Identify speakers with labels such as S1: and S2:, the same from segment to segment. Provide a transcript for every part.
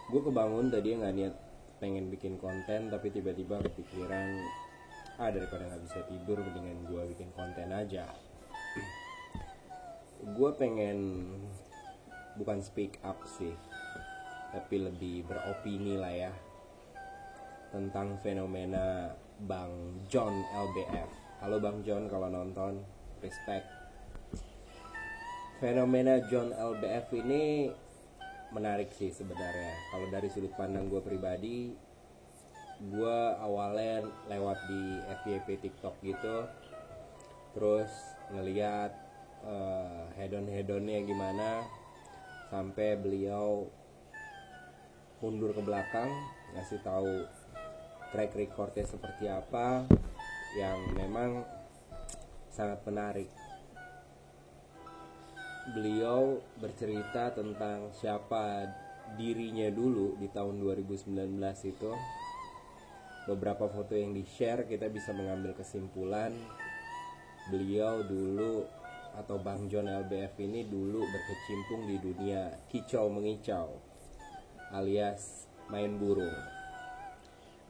S1: Gue kebangun tadi nggak niat pengen bikin konten, tapi tiba-tiba kepikiran, daripada nggak bisa tidur mendingan gue bikin konten aja. Gue pengen bukan speak up sih, tapi lebih beropini lah ya tentang fenomena Bang John LBF. Halo Bang John, kalau nonton, respect. Fenomena John LBF ini menarik sih sebenarnya. Kalau dari sudut pandang gue pribadi, gue awalnya lewat di FYP TikTok gitu, terus ngeliat hedon-hedonnya gimana, sampai beliau mundur ke belakang ngasih tahu track recordnya seperti apa, yang memang sangat menarik. Beliau bercerita tentang siapa dirinya dulu di tahun 2019 itu. Beberapa foto yang di-share kita bisa mengambil kesimpulan beliau dulu, atau Bang John LBF ini dulu berkecimpung di dunia kicau mengicau alias main burung.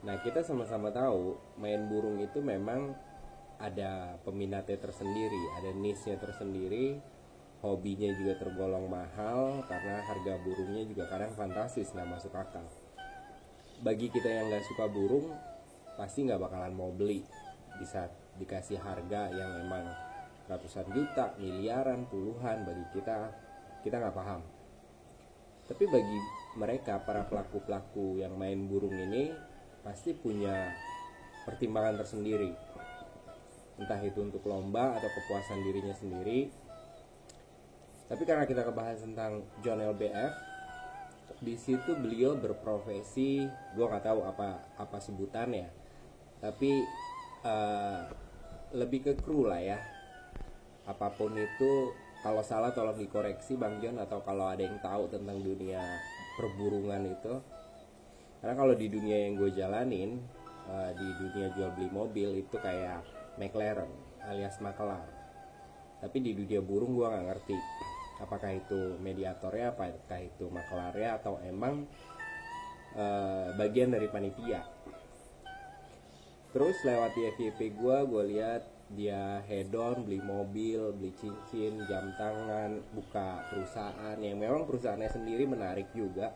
S1: Nah, kita sama-sama tahu main burung itu memang ada peminatnya tersendiri, ada niche-nya tersendiri. Hobinya juga tergolong mahal karena harga burungnya juga kadang fantastis, nggak masuk akal. Bagi kita yang nggak suka burung, pasti nggak bakalan mau beli bisa dikasih harga yang memang ratusan juta, miliaran, puluhan. Bagi kita nggak paham. Tapi bagi mereka, para pelaku-pelaku yang main burung ini pasti punya pertimbangan tersendiri, entah itu untuk lomba atau kepuasan dirinya sendiri. Tapi karena kita kebahas tentang John LBF, di situ beliau berprofesi, gue nggak tahu apa sebutannya, tapi lebih ke kru lah ya. Apapun itu, kalau salah tolong dikoreksi Bang John, atau kalau ada yang tahu tentang dunia perburungan itu. Karena kalau di dunia yang gue jalanin, di dunia jual beli mobil itu kayak McLaren alias makelar. Tapi di dunia burung gue nggak ngerti apakah itu mediatornya, apakah itu makelarnya, atau emang bagian dari panitia. Terus lewat di FYP gue lihat dia hedon, beli mobil, beli cincin, jam tangan, buka perusahaan yang memang perusahaannya sendiri menarik juga.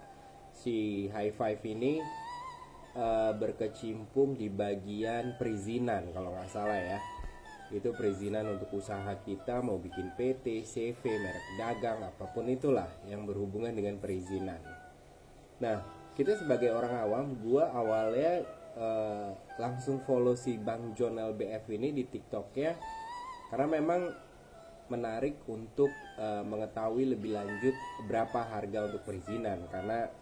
S1: Si High Five ini berkecimpung di bagian perizinan kalau nggak salah ya. Itu perizinan untuk usaha kita, mau bikin PT, CV, merek dagang, apapun itulah yang berhubungan dengan perizinan. Nah, kita sebagai orang awam, gue awalnya langsung follow si Bang John LBF ini di TikToknya, karena memang menarik untuk mengetahui lebih lanjut berapa harga untuk perizinan. Karena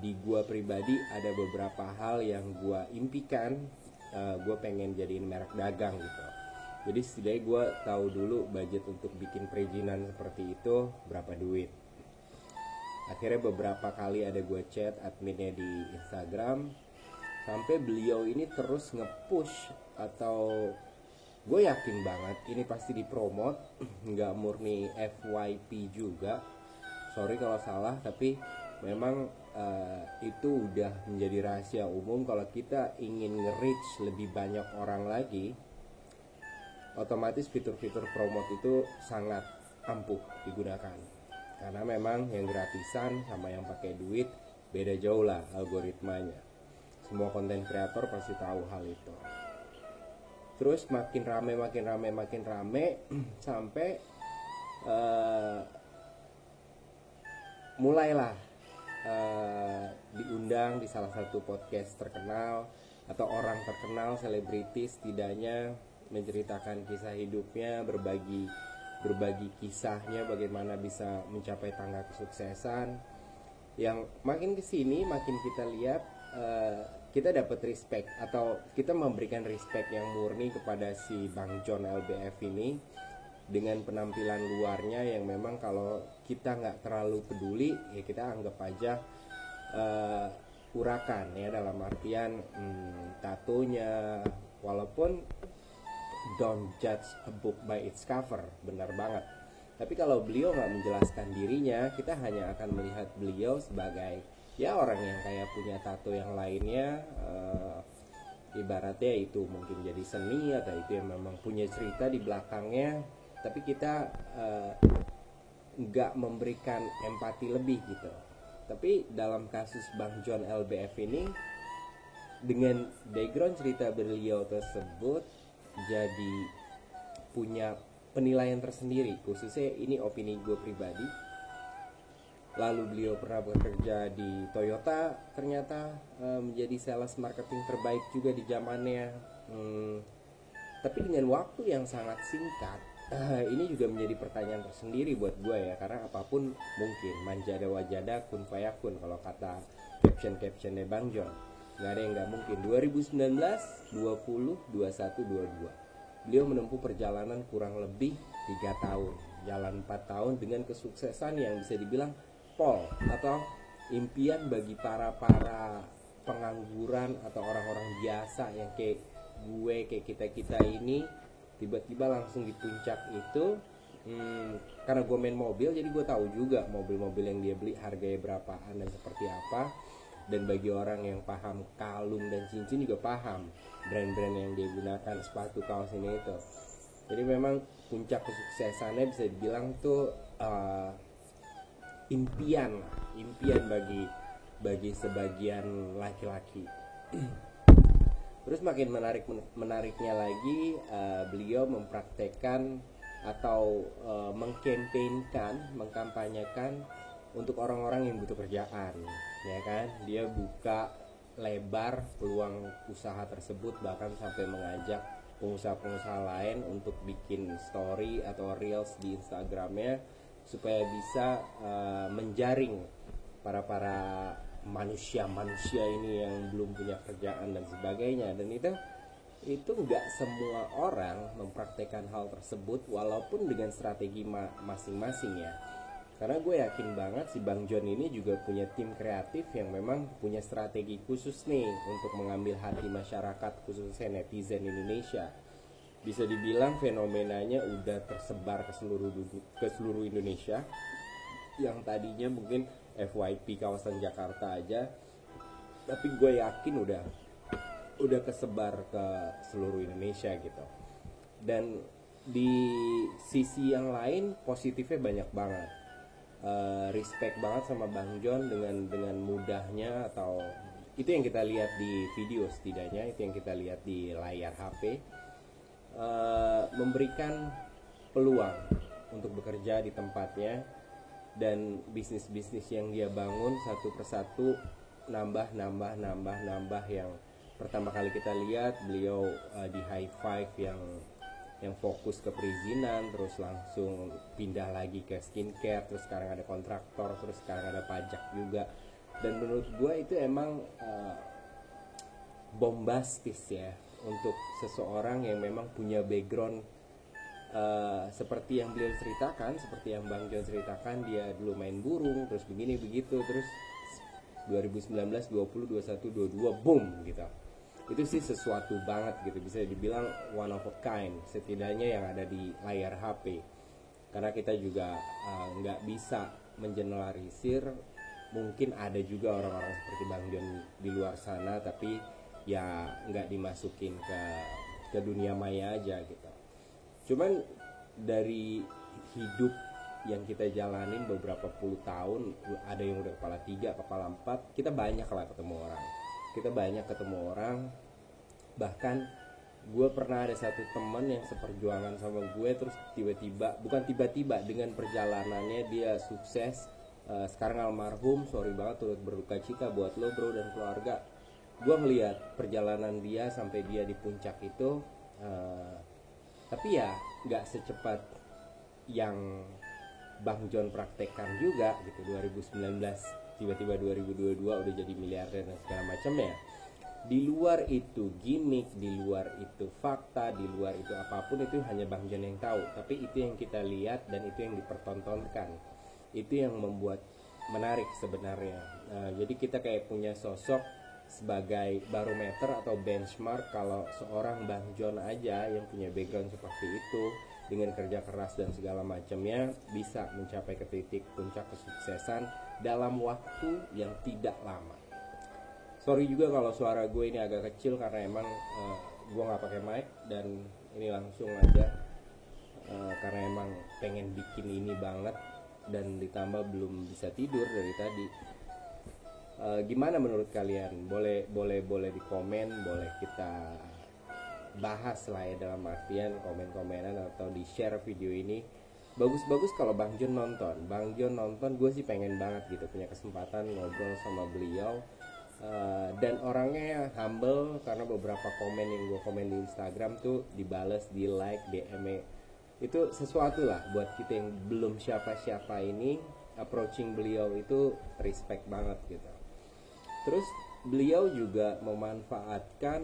S1: di gue pribadi ada beberapa hal yang gue impikan, gue pengen jadiin merek dagang gitu. Jadi setidaknya gue tahu dulu budget untuk bikin perizinan seperti itu berapa duit. Akhirnya beberapa kali ada gue chat adminnya di Instagram, sampai beliau ini terus nge-push, atau gue yakin banget ini pasti dipromot, nggak murni FYP juga. Sorry kalau salah, tapi memang itu udah menjadi rahasia umum. Kalau kita ingin nge-reach lebih banyak orang lagi, otomatis fitur-fitur promote itu sangat ampuh digunakan. Karena memang yang gratisan sama yang pakai duit beda jauh lah algoritmanya. Semua konten kreator pasti tahu hal itu. Terus makin rame sampai mulailah diundang di salah satu podcast terkenal, atau orang terkenal, selebritis setidaknya, menceritakan kisah hidupnya, berbagi kisahnya bagaimana bisa mencapai tangga kesuksesan. Yang makin kesini makin kita lihat kita dapat respect, atau kita memberikan respect yang murni kepada si Bang John LBF ini, dengan penampilan luarnya yang memang kalau kita nggak terlalu peduli ya kita anggap aja urakan ya, dalam artian tatonya, walaupun don't judge a book by its cover, benar banget. Tapi kalau beliau nggak menjelaskan dirinya, kita hanya akan melihat beliau sebagai ya orang yang kayak punya tato yang lainnya, ibaratnya itu mungkin jadi seni atau itu yang memang punya cerita di belakangnya, tapi kita nggak memberikan empati lebih gitu. Tapi dalam kasus Bang John LBF ini, dengan background cerita beliau tersebut, jadi punya penilaian tersendiri, khususnya ini opini gue pribadi. Lalu beliau pernah bekerja di Toyota, ternyata menjadi sales marketing terbaik juga di zamannya. Tapi dengan waktu yang sangat singkat, ini juga menjadi pertanyaan tersendiri buat gue ya, karena apapun mungkin, manjada wajada kun fayakun kalau kata captionnya Bang John. Gak ada yang gak mungkin. 2019, 20, 21, 22 beliau menempuh perjalanan kurang lebih 3 tahun, jalan 4 tahun dengan kesuksesan yang bisa dibilang pol atau impian bagi para pengangguran atau orang-orang biasa yang kayak gue, kayak kita ini, tiba-tiba langsung di puncak itu. Karena gue main mobil, jadi gue tahu juga mobil-mobil yang dia beli harganya berapaan dan seperti apa. Dan bagi orang yang paham kalung dan cincin juga paham brand-brand yang dia gunakan, sepatu, kaos ini itu. Jadi memang puncak kesuksesannya bisa dibilang tuh impian bagi sebagian laki-laki. Terus makin menariknya lagi, beliau mempraktekkan atau mengkampanyekan untuk orang-orang yang butuh kerjaan, ya kan? Dia buka lebar peluang usaha tersebut, bahkan sampai mengajak pengusaha-pengusaha lain untuk bikin story atau reels di Instagramnya supaya bisa menjaring para manusia ini yang belum punya kerjaan dan sebagainya. Dan itu nggak semua orang mempraktekkan hal tersebut, walaupun dengan strategi masing-masing ya. Karena gue yakin banget si Bang John ini juga punya tim kreatif yang memang punya strategi khusus nih untuk mengambil hati masyarakat, khususnya netizen Indonesia. Bisa dibilang fenomenanya udah tersebar ke seluruh Indonesia. Yang tadinya mungkin FYP kawasan Jakarta aja, tapi gue yakin udah kesebar ke seluruh Indonesia gitu. Dan di sisi yang lain positifnya banyak banget. Respect banget sama Bang John dengan mudahnya, atau itu yang kita lihat di video, setidaknya itu yang kita lihat di layar HP, memberikan peluang untuk bekerja di tempatnya, dan bisnis-bisnis yang dia bangun satu persatu nambah yang pertama kali kita lihat beliau di High Five yang fokus ke perizinan, terus langsung pindah lagi ke skincare, terus sekarang ada kontraktor, terus sekarang ada pajak juga. Dan menurut gue itu emang bombastis ya untuk seseorang yang memang punya background seperti yang beliau ceritakan, seperti yang Bang John ceritakan. Dia dulu main burung, terus begini begitu, terus 2019, 20, 21, 22 boom gitu. Itu sih sesuatu banget gitu, bisa dibilang one of a kind setidaknya yang ada di layar HP. Karena kita juga nggak bisa mengeneralisir, mungkin ada juga orang-orang seperti Bang John di luar sana, tapi ya nggak dimasukin ke dunia maya aja gitu. Cuman dari hidup yang kita jalanin beberapa puluh tahun, ada yang udah kepala 3, kepala 4, kita banyak lah ketemu orang. Bahkan gue pernah ada satu teman yang seperjuangan sama gue, terus tiba-tiba dengan perjalanannya dia sukses. Sekarang almarhum, sorry banget, turut berduka cita buat lo bro dan keluarga. Gue ngeliat perjalanan dia sampai dia di puncak itu, tapi ya gak secepat yang Bang John praktekkan juga gitu. 2019 tiba-tiba 2022 udah jadi miliarder dan segala macam ya. Di luar itu gimmick, di luar itu fakta, di luar itu apapun, itu hanya Bang John yang tahu. Tapi itu yang kita lihat dan itu yang dipertontonkan. Itu yang membuat menarik sebenarnya. Jadi kita kayak punya sosok sebagai barometer atau benchmark kalau seorang Bang John aja yang punya background seperti itu, dengan kerja keras dan segala macamnya, bisa mencapai ke titik puncak kesuksesan dalam waktu yang tidak lama. Sorry juga kalau suara gue ini agak kecil karena emang gue nggak pakai mic dan ini langsung aja karena emang pengen bikin ini banget dan ditambah belum bisa tidur dari tadi. Gimana menurut kalian? Boleh di komen, boleh kita bahas lah ya, dalam artian komen-komenan atau di share video ini. Bagus kalau Bang Jon nonton, gue sih pengen banget gitu punya kesempatan ngobrol sama beliau. Dan orangnya humble karena beberapa komen yang gue komen di Instagram tuh dibales, di like, DM itu sesuatu lah buat kita yang belum siapa-siapa ini. Approaching beliau itu respect banget gitu. Terus beliau juga memanfaatkan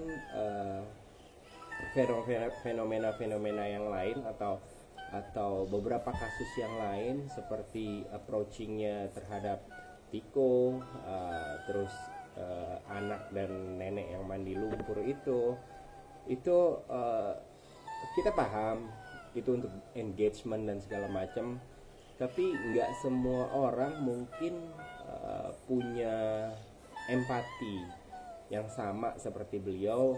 S1: fenomena yang lain atau beberapa kasus yang lain seperti approachingnya terhadap Tiko, terus anak dan nenek yang mandi lumpur itu kita paham itu untuk engagement dan segala macam, tapi nggak semua orang mungkin punya empati yang sama seperti beliau.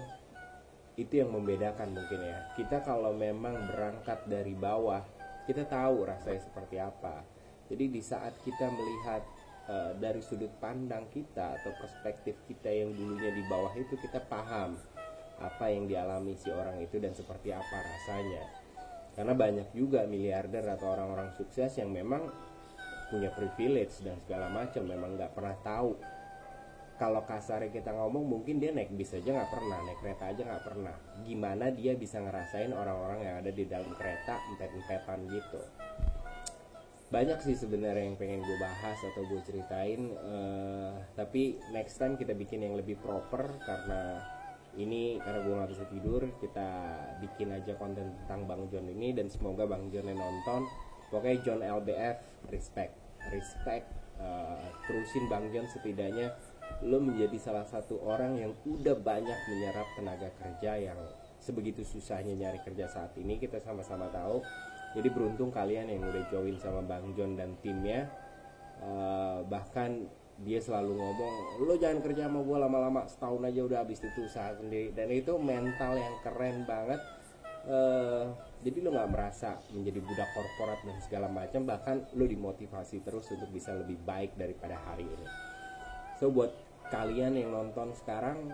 S1: Itu yang membedakan mungkin ya. Kita kalau memang berangkat dari bawah, kita tahu rasanya seperti apa. Jadi di saat kita melihat dari sudut pandang kita atau perspektif kita yang dulunya di bawah itu, kita paham apa yang dialami si orang itu dan seperti apa rasanya. Karena banyak juga miliarder atau orang-orang sukses yang memang punya privilege dan segala macam, memang nggak pernah tahu. Kalau kasarnya kita ngomong, mungkin dia naik bis aja nggak pernah, naik kereta aja nggak pernah. Gimana dia bisa ngerasain orang-orang yang ada di dalam kereta empet-empetan gitu. Banyak sih sebenarnya yang pengen gue bahas atau gue ceritain, tapi next time kita bikin yang lebih proper. Karena gue nggak bisa tidur, kita bikin aja konten tentang Bang Jon ini, dan semoga Bang Jon yang nonton. Pokoknya Jon LBF respect, terusin Bang Jon, setidaknya lo menjadi salah satu orang yang udah banyak menyerap tenaga kerja yang sebegitu susahnya nyari kerja saat ini, kita sama-sama tahu. Jadi beruntung kalian yang udah join sama Bang Jon dan timnya. Bahkan dia selalu ngomong, lo jangan kerja sama gue lama-lama, setahun aja udah habis itu usaha sendiri. Dan itu mental yang keren banget. Jadi lo gak merasa menjadi budak korporat dan segala macam, bahkan lo dimotivasi terus untuk bisa lebih baik daripada hari ini. So buat kalian yang nonton sekarang,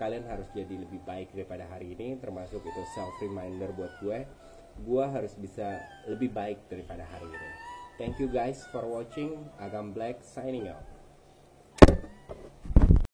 S1: kalian harus jadi lebih baik daripada hari ini, termasuk itu self reminder buat gue harus bisa lebih baik daripada hari ini. Thank you guys for watching. Agam Black signing out.